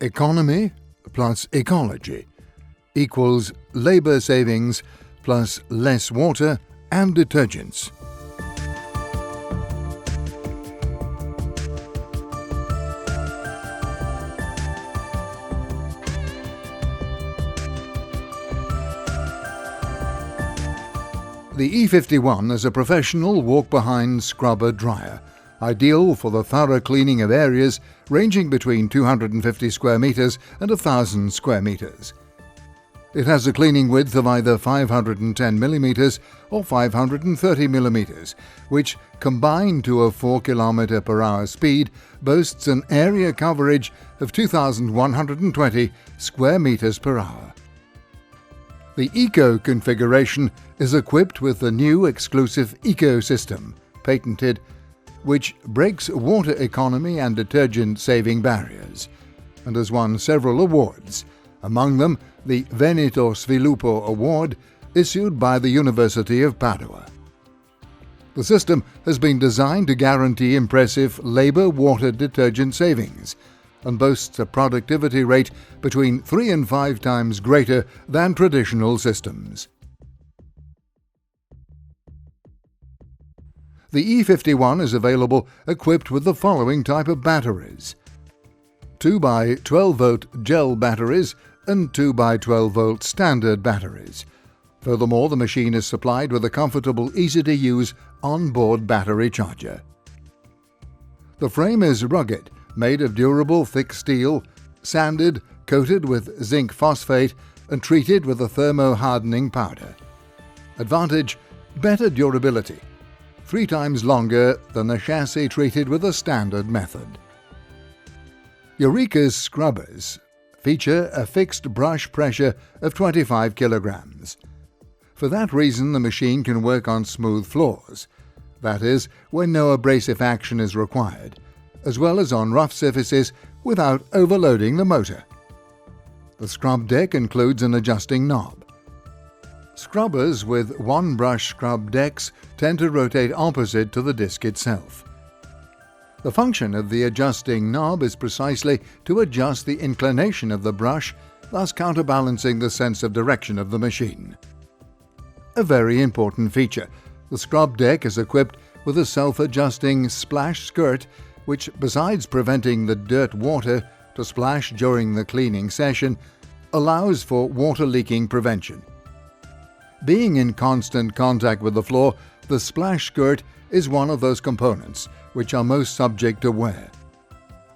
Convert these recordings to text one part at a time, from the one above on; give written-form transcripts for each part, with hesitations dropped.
economy plus ecology equals labor savings plus less water and detergents. The E51 is a professional walk-behind scrubber dryer, ideal for the thorough cleaning of areas ranging between 250 square meters and 1,000 square meters. It has a cleaning width of either 510 millimeters or 530 millimeters, which, combined to a 4 km/h speed, boasts an area coverage of 2,120 square meters per hour. The Eco configuration is equipped with the new exclusive Eco system, patented, which breaks water economy and detergent saving barriers, and has won several awards, among them the Veneto Sviluppo Award issued by the University of Padua. The system has been designed to guarantee impressive labor-water detergent savings, and boasts a productivity rate between 3 and 5 times greater than traditional systems. The E51 is available equipped with the following type of batteries: 2x12-volt gel batteries and 2x12-volt standard batteries. Furthermore, the machine is supplied with a comfortable, easy-to-use on-board battery charger. The frame is rugged, made of durable thick steel, sanded, coated with zinc phosphate and treated with a thermo-hardening powder. Advantage: better durability, 3 times longer than the chassis treated with a standard method. Eureka's scrubbers feature a fixed brush pressure of 25 kilograms. For that reason, the machine can work on smooth floors, that is, when no abrasive action is required, as well as on rough surfaces without overloading the motor. The scrub deck includes an adjusting knob. Scrubbers with one-brush scrub decks tend to rotate opposite to the disc itself. The function of the adjusting knob is precisely to adjust the inclination of the brush, thus counterbalancing the sense of direction of the machine. A very important feature: the scrub deck is equipped with a self-adjusting splash skirt, which, besides preventing the dirt water to splash during the cleaning session, allows for water leaking prevention. Being in constant contact with the floor, the splash skirt is one of those components which are most subject to wear.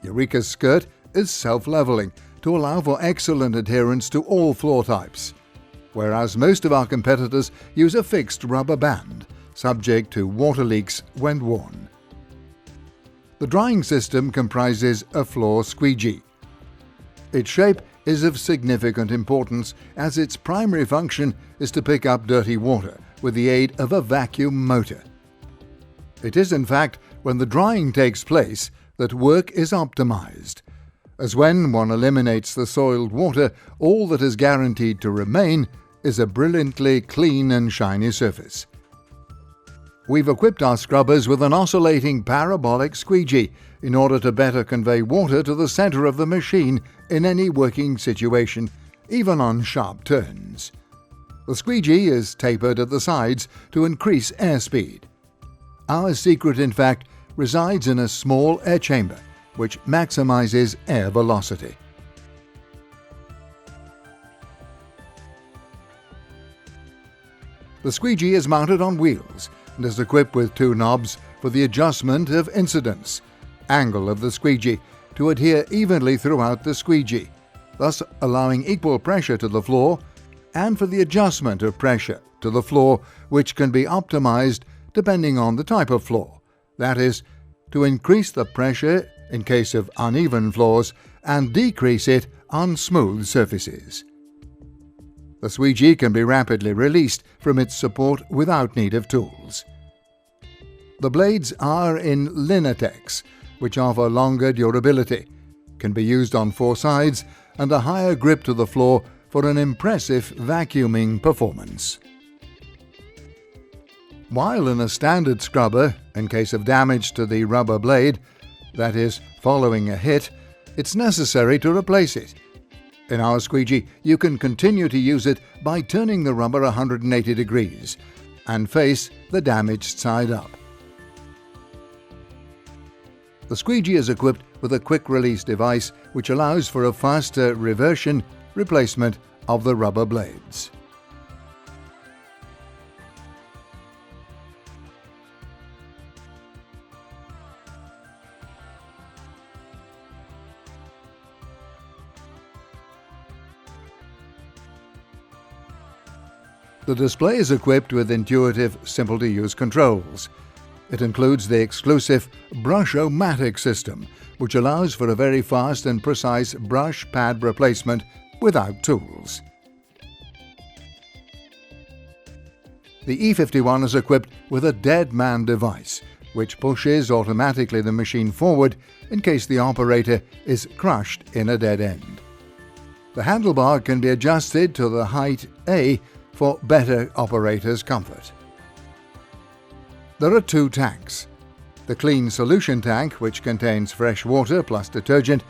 Eureka's skirt is self-leveling to allow for excellent adherence to all floor types, whereas most of our competitors use a fixed rubber band, subject to water leaks when worn. The drying system comprises a floor squeegee. Its shape is of significant importance, as its primary function is to pick up dirty water with the aid of a vacuum motor. It is, in fact, when the drying takes place that work is optimized, as when one eliminates the soiled water, all that is guaranteed to remain is a brilliantly clean and shiny surface. We've equipped our scrubbers with an oscillating parabolic squeegee in order to better convey water to the center of the machine in any working situation, even on sharp turns. The squeegee is tapered at the sides to increase airspeed. Our secret, in fact, resides in a small air chamber, which maximizes air velocity. The squeegee is mounted on wheels and is equipped with 2 knobs for the adjustment of incidence, angle of the squeegee, to adhere evenly throughout the squeegee, thus allowing equal pressure to the floor, and for the adjustment of pressure to the floor, which can be optimized depending on the type of floor, that is, to increase the pressure in case of uneven floors and decrease it on smooth surfaces. The squeegee can be rapidly released from its support without need of tools. The blades are in Linatex, which offer longer durability, can be used on 4 sides, and a higher grip to the floor for an impressive vacuuming performance. While in a standard scrubber, in case of damage to the rubber blade, that is, following a hit, it's necessary to replace it. In our squeegee, you can continue to use it by turning the rubber 180 degrees and face the damaged side up. The squeegee is equipped with a quick-release device which allows for a faster reversion replacement of the rubber blades. The display is equipped with intuitive, simple-to-use controls. It includes the exclusive Brush-O-Matic system, which allows for a very fast and precise brush pad replacement without tools. The E51 is equipped with a dead man device, which pushes automatically the machine forward in case the operator is crushed in a dead end. The handlebar can be adjusted to the height A for better operator's comfort. There are two tanks: the clean solution tank, which contains fresh water plus detergent,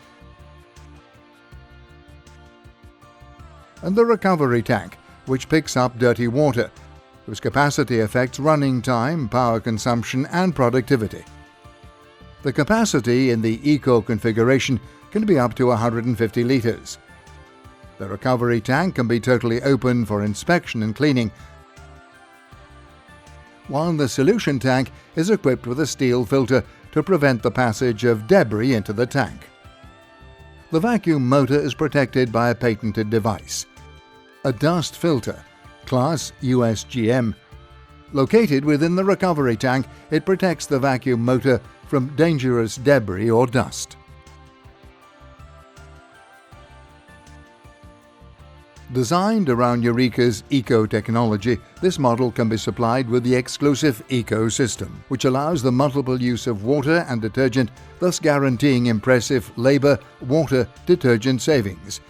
and the recovery tank, which picks up dirty water, whose capacity affects running time, power consumption and productivity. The capacity in the Eco configuration can be up to 150 litres. The recovery tank can be totally open for inspection and cleaning, while the solution tank is equipped with a steel filter to prevent the passage of debris into the tank. The vacuum motor is protected by a patented device, a dust filter, class USGM. Located within the recovery tank, it protects the vacuum motor from dangerous debris or dust. Designed around Eureka's Eco technology, this model can be supplied with the exclusive Eco system, which allows the multiple use of water and detergent, thus guaranteeing impressive labour, water, detergent savings,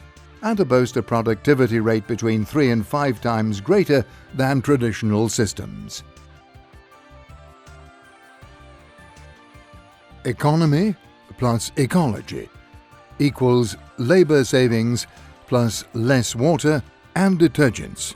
and to boast a productivity rate between 3 and 5 times greater than traditional systems. Economy plus ecology equals labour savings plus less water and detergents.